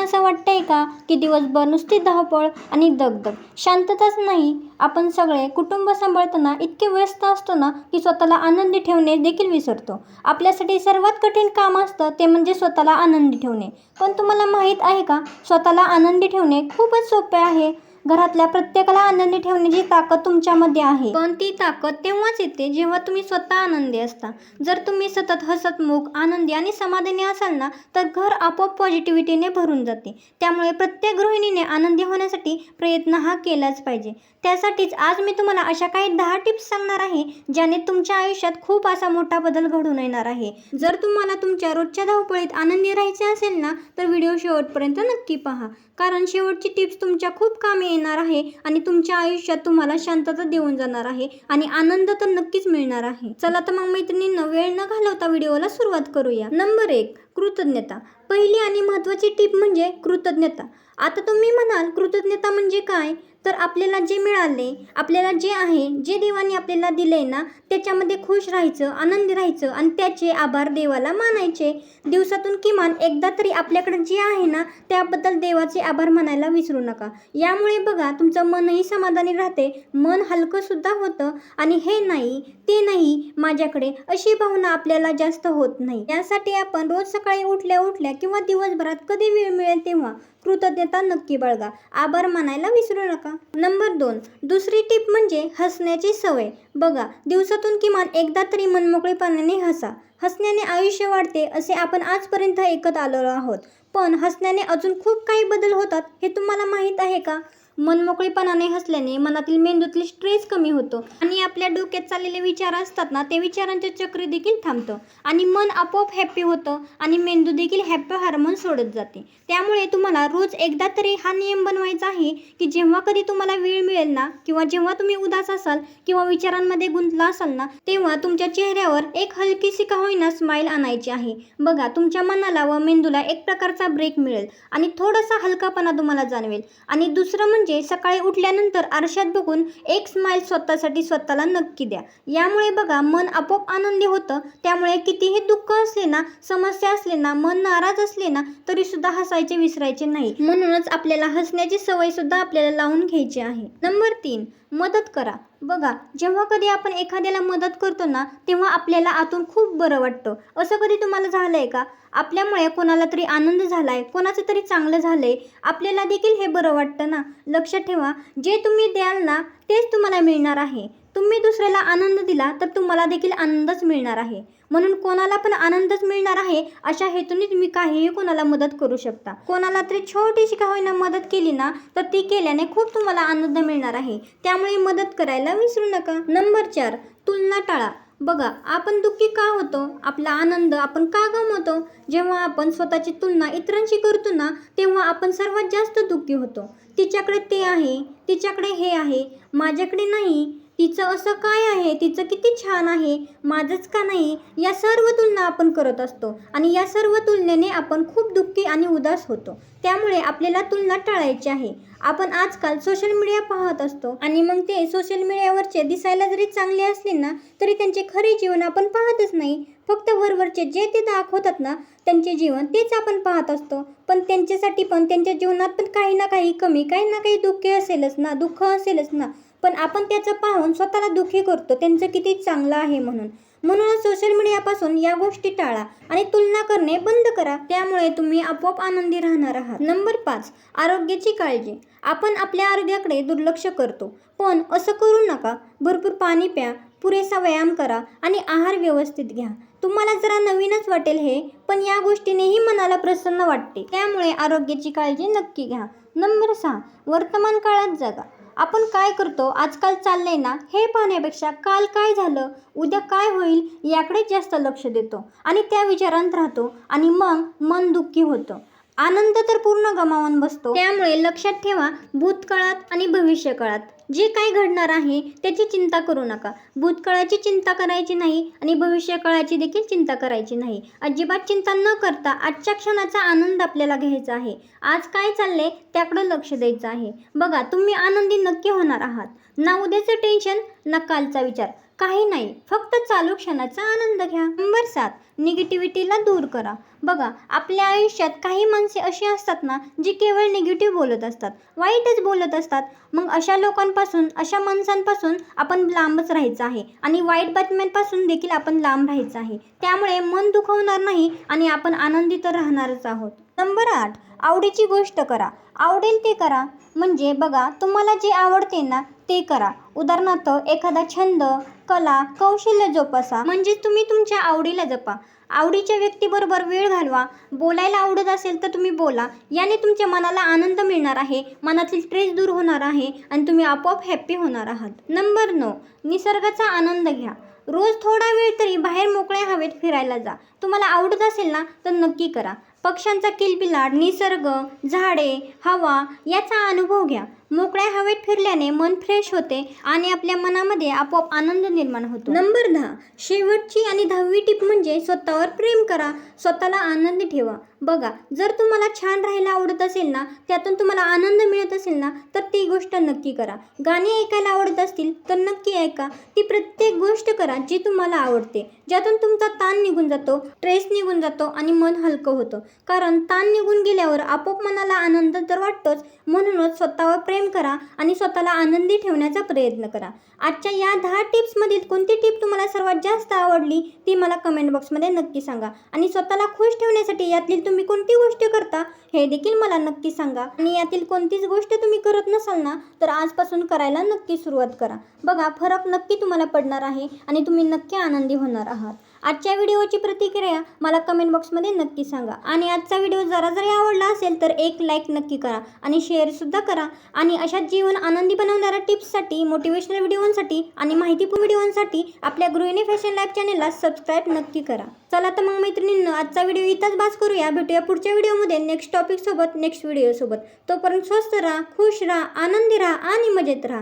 असं वाटतंय का की दिवसभर नुसती धावपळ आणि दगदग, शांतताच नाही? आपण सगळे कुटुंब सांभाळताना इतके व्यस्त असतो ना की स्वतःला आनंदी ठेवणे देखील विसरतो. आपल्यासाठी सर्वात कठीण काम असतं ते म्हणजे स्वतःला आनंदी ठेवणे. पण तुम्हाला माहीत आहे का, स्वतःला आनंदी ठेवणे खूपच सोपे आहे. घरातल्या प्रत्येकाला आनंदी ठेवण्याची ताकद तुमच्यामध्ये आहे. पण ती ताकद तेव्हाच येते जेव्हा तुम्ही स्वतः आनंदी असता. जर तुम्ही सतत हसतमुख, आनंदी आणि समाधानी असाल ना, तर घर आपोआप पॉझिटिव्हिटीने भरून जाते. त्यामुळे प्रत्येक गृहिणीने आनंदी होण्यासाठी प्रयत्न हा केलाच पाहिजे. त्यासाठीच आज मी तुम्हाला अशा काही 10 टिप्स सांगणार आहे ज्याने तुमच्या आयुष्यात खूप असा मोठा बदल घडून येणार आहे. जर तुम्हाला तुमच्या रोजच्या धावपळीत आनंदी राहायचे असेल ना, तर व्हिडिओ शेवटपर्यंत नक्की पहा. कारण शेवटची टिप्स तुमच्या खूप कामी येणार आहे आणि तुमच्या आयुष्यात तुम्हाला शांतता देऊन जाणार आहे आणि आनंद तर नक्कीच मिळणार आहे. चला तर मग मैत्रिणींनो, वेळ न घालवता व्हिडिओला सुरुवात करूया. नंबर 1, कृतज्ञता. पहिली आणि महत्त्वाची टिप म्हणजे कृतज्ञता. आता तुम्ही म्हणाल, कृतज्ञता म्हणजे काय? तर आपल्याला जे मिळाले, आपल्याला जे आहे, जे देवाने आपल्याला दिले ना, त्याच्यामध्ये खुश राहायचं, आनंदी राहायचं आणि त्याचे आभार देवाला मानायचे. दिवसातून किमान एकदा तरी आपल्याकडे जे आहे ना, त्याबद्दल देवाचे आभार मानायला विसरू नका. यामुळे बघा, तुमचं मनही समाधानी राहते, मन हलकंसुद्धा होतं आणि हे नाही, ते नाही माझ्याकडे, अशी भावना आपल्याला जास्त होत नाही. यासाठी आपण रोज सकाळी उठल्या उठल्या किंवा दिवसभरात कधी वेळ मिळेल तेव्हा कृतज्ञता नक्की बाळगा. आभार मानायला विसरू नका. नंबर 2, दुसरी टिप म्हणजे हसण्याची सवय. बघा, दिवसातून किमान एकदा तरी मनमोकळेपणाने हसा. हसण्याने आयुष्य वाढते असे आपण आजपर्यंत ऐकत आलो आहोत. पण हसण्याने अजून खूप काही बदल होतात, हे तुम्हाला माहीत आहे का? मनमोकळेपणाने हसल्याने मनातील मेंदूतील स्ट्रेस कमी होतो आणि आपल्या डोक्यात चाललेले विचार असतात ना, ते विचारांचे चक्र देखील थांबतं आणि मन आपोआप हॅप्पी होतं आणि मेंदू देखील हॅप्पी हार्मोन सोडत जाते. त्यामुळे तुम्हाला रोज एकदा तरी हा नियम बनवायचा आहे की जेव्हा कधी तुम्हाला वेळ मिळेल ना, किंवा जेव्हा तुम्ही उदास असाल किंवा विचारांमध्ये गुंतला असाल ना, तेव्हा तुमच्या चेहऱ्यावर एक हलकीशी का होईना स्माईल आणायची आहे. बघा, तुमच्या मनाला व मेंदूला एक प्रकारचा ब्रेक मिळेल आणि थोडासा हलकापणा तुम्हाला जाणवेल. आणि दुसरं म्हणजे सकाळी उठल्यानंतर आरशात बघून एक स्माईल स्वतःसाठी स्वतःला नक्की द्या. यामुळे बघा, मन आपोआप आनंदी होतं. त्यामुळे कितीही दुःख असले ना, समस्या असले ना, मन नाराज असले ना, तरी सुद्धा हसायचे विसरायचे नाही. म्हणूनच आपल्याला हसण्याची सवय सुद्धा आपल्याला लावून घ्यायची आहे. नंबर 3, मदत करा. बघा, जेव्हा कधी आपण एखाद्याला मदत करतो ना, तेव्हा आपल्याला आतून खूप बरं वाटतं. असं कधी तुम्हाला झालंय का? आपल्यामुळे कोणाला तरी आनंद झालाय, कोणाचं तरी चांगलं झालंय, आपल्याला देखील हे बरं वाटतं ना. लक्षात ठेवा, जे तुम्ही द्याल ना, तेच तुम्हाला मिळणार आहे. तुम्ही दुसऱ्याला आनंद दिला तर तुम्हाला देखील आनंदच मिळणार आहे. म्हणून कोणाला पण आनंदच मिळणार आहे अशा हेतूने तुम्ही काहीही कोणाला मदत करू शकता. कोणाला तरी छोटीशी का होईना मदत केली ना, तर ती केल्याने खूप तुम्हाला आनंद मिळणार आहे. त्यामुळे मदत करायला विसरू नका. नंबर 4, तुलना टाळा. बघा, आपण दुःखी का होतो? आपला आनंद आपण का गमावतो? जेव्हा आपण स्वतःची तुलना इतरांशी करतो ना, तेव्हा आपण सर्वात जास्त दुःखी होतो. तिच्याकडे ते आहे, तिच्याकडे हे आहे, माझ्याकडे नाही, तिचं असं काय आहे, तिचं किती छान आहे, माझंच का नाही? या सर्व तुलना आपण करत असतो आणि या सर्व तुलनेने आपण खूप दुःखी आणि उदास होतो. त्यामुळे आपल्याला तुलना टाळायची आहे. आपण आजकाल सोशल मीडिया पाहत असतो आणि मग ते सोशल मीडियावरचे दिसायला जरी चांगले असले ना, तरी त्यांचे खरे जीवन आपण पाहतच नाही. फक्त वरवरचे जे ते दाखवतात ना, त्यांचे जीवन तेच आपण पाहत असतो. पण त्यांच्यासाठी पण त्यांच्या जीवनात पण काही ना काही कमी, काही ना काही दुःख असेलच ना. पण आपण त्याचं पाहून स्वतःला दुःखी करतो, त्यांचं किती चांगलं आहे म्हणून. म्हणूनच सोशल मीडियापासून या गोष्टी टाळा आणि तुलना करणे बंद करा. त्यामुळे तुम्ही आपोआप आनंदी राहणार आहात. नंबर 5, आरोग्याची काळजी. आपण आपल्या आरोग्याकडे दुर्लक्ष करतो, पण असं करू नका. भरपूर पाणी प्या, पुरेसा व्यायाम करा आणि आहार व्यवस्थित घ्या. तुम्हाला जरा नवीनच वाटेल हे, पण या गोष्टीनेही मनाला प्रसन्न वाटते. त्यामुळे आरोग्याची काळजी नक्की घ्या. नंबर 6, वर्तमान काळात जगा. आपण काय करतो, आजकाल चाललंय ना, हे पाहण्यापेक्षा काल काय झालं, उद्या काय होईल याकडेच जास्त लक्ष देतो आणि त्या विचारांत राहतो आणि मग मन दुःखी होतं. आनंद तर पूर्ण गमावून बसतो. त्यामुळे लक्षात ठेवा, भूतकाळात आणि भविष्यकाळात जे काय घडणार आहे त्याची चिंता करू नका. भूतकाळाची चिंता करायची नाही आणि भविष्यकाळाची देखील चिंता करायची नाही. अजिबात चिंता न करता आजच्या क्षणाचा आनंद आपल्याला घ्यायचा आहे. आज काय चाललंय त्याकडे लक्ष द्यायचं आहे. बघा, तुम्ही आनंदी नक्की होणार आहात. ना उद्याचं टेन्शन ना कालचा विचार, काही नाही, फक्त चालू क्षणाचा आनंद घ्या. नंबर 7, निगेटिव्हिटीला दूर करा. बघा, आपल्या आयुष्यात काही माणसे अशी असतात ना, जी केवळ निगेटिव्ह बोलत असतात, वाईटच बोलत असतात. मग अशा लोकांपासून, अशा माणसांपासून आपण लांबच राहायचं आहे आणि वाईट बातम्यांपासून देखील आपण लांब राहायचं आहे. त्यामुळे मन दुखवणार नाही आणि आपण आनंदी तर राहणारच आहोत. नंबर 8, आवडीची गोष्ट करा. आवडेल ते करा. म्हणजे बघा, तुम्हाला जे आवडते ना ते करा. उदाहरणार्थ एखादा छंद, कला, कौशल्य जोपासा. म्हणजे तुम्ही तुमच्या आवडीला जपा. आवडीच्या व्यक्तीबरोबर वेळ घालवा. बोलायला आवडत असेल तर तुम्ही बोला. याने तुमच्या मनाला आनंद मिळणार आहे, मनातील स्ट्रेस दूर होणार आहे आणि तुम्ही आपोआप हॅप्पी होणार आहात. नंबर 9, निसर्गाचा आनंद घ्या. रोज थोडा वेळ तरी बाहेर मोकळ्या हवेत फिरायला जा. तुम्हाला आवडत असेल ना तर नक्की करा. पक्ष्यांचा किलबिलाट, निसर्ग, झाडे, हवा याचा अनुभव घ्या. मोकळ्या हवेत फिरल्याने मन फ्रेश होते आणि आपल्या मनामध्ये आपोआप आनंद निर्माण होतो. नंबर 10, शेवटची आणि 10वी टिप म्हणजे स्वतःवर प्रेम करा. स्वतःला आनंदी ठेवा. बघा, जर तुम्हाला छान राहायला आवडत असेल ना, त्यातून तुम्हाला आनंद मिळत असेल ना, तर ती गोष्ट नक्की करा. गाणी ऐकायला आवडत असतील तर नक्की ऐका. ती प्रत्येक गोष्ट करा जी तुम्हाला आवडते, ज्यातून तुमचा ताण निघून जातो, स्ट्रेस निघून जातो आणि मन हलकं होतं. कारण ताण निघून गेल्यावर आपोआप मनाला आनंद तर वाटतोच. म्हणूनच स्वतःवर प्रेम करा आणि स्वतःला आनंदी ठेवण्याचा प्रयत्न करा. आजच्या या 10 टिप्समधील कोणती टिप तुम्हाला सर्वात जास्त आवडली ती मला कमेंट बॉक्समध्ये नक्की सांगा. आणि स्वतःला खुश ठेवण्यासाठी यातील तुम्ही कोणती गोष्ट करता हे देखील मला नक्की सांगा. आणि यातील कोणतीच गोष्ट तुम्ही करत नसाल ना तर आजपासून करायला नक्की सुरुवात करा. बघा, फरक नक्की तुम्हाला पडणार आहे आणि तुम्ही नक्की आनंदी होणार आहात. आजच्या व्हिडिओची प्रतिक्रिया मला कमेंट बॉक्समध्ये नक्की सांगा. आणि आजचा व्हिडिओ जरा जरी आवडला असेल तर एक लाईक नक्की करा आणि शेअरसुद्धा करा. आणि अशा जीवन आनंदी बनवणाऱ्या टिप्ससाठी, मोटिवेशनल व्हिडिओसाठी आणि माहितीपूर्ण व्हिडिओसाठी आपल्या गृहिणी फॅशन लाईफ चॅनेलला सबस्क्राईब नक्की करा. चला तर मग मैत्रिणींनो, आजचा व्हिडिओ इथंच बास करूया. भेटूया पुढच्या व्हिडिओमध्ये नेक्स्ट टॉपिकसोबत, नेक्स्ट व्हिडिओसोबत. तोपर्यंत स्वस्थ राहा, खुश राहा, आनंदी राहा आणि मजेत राहा.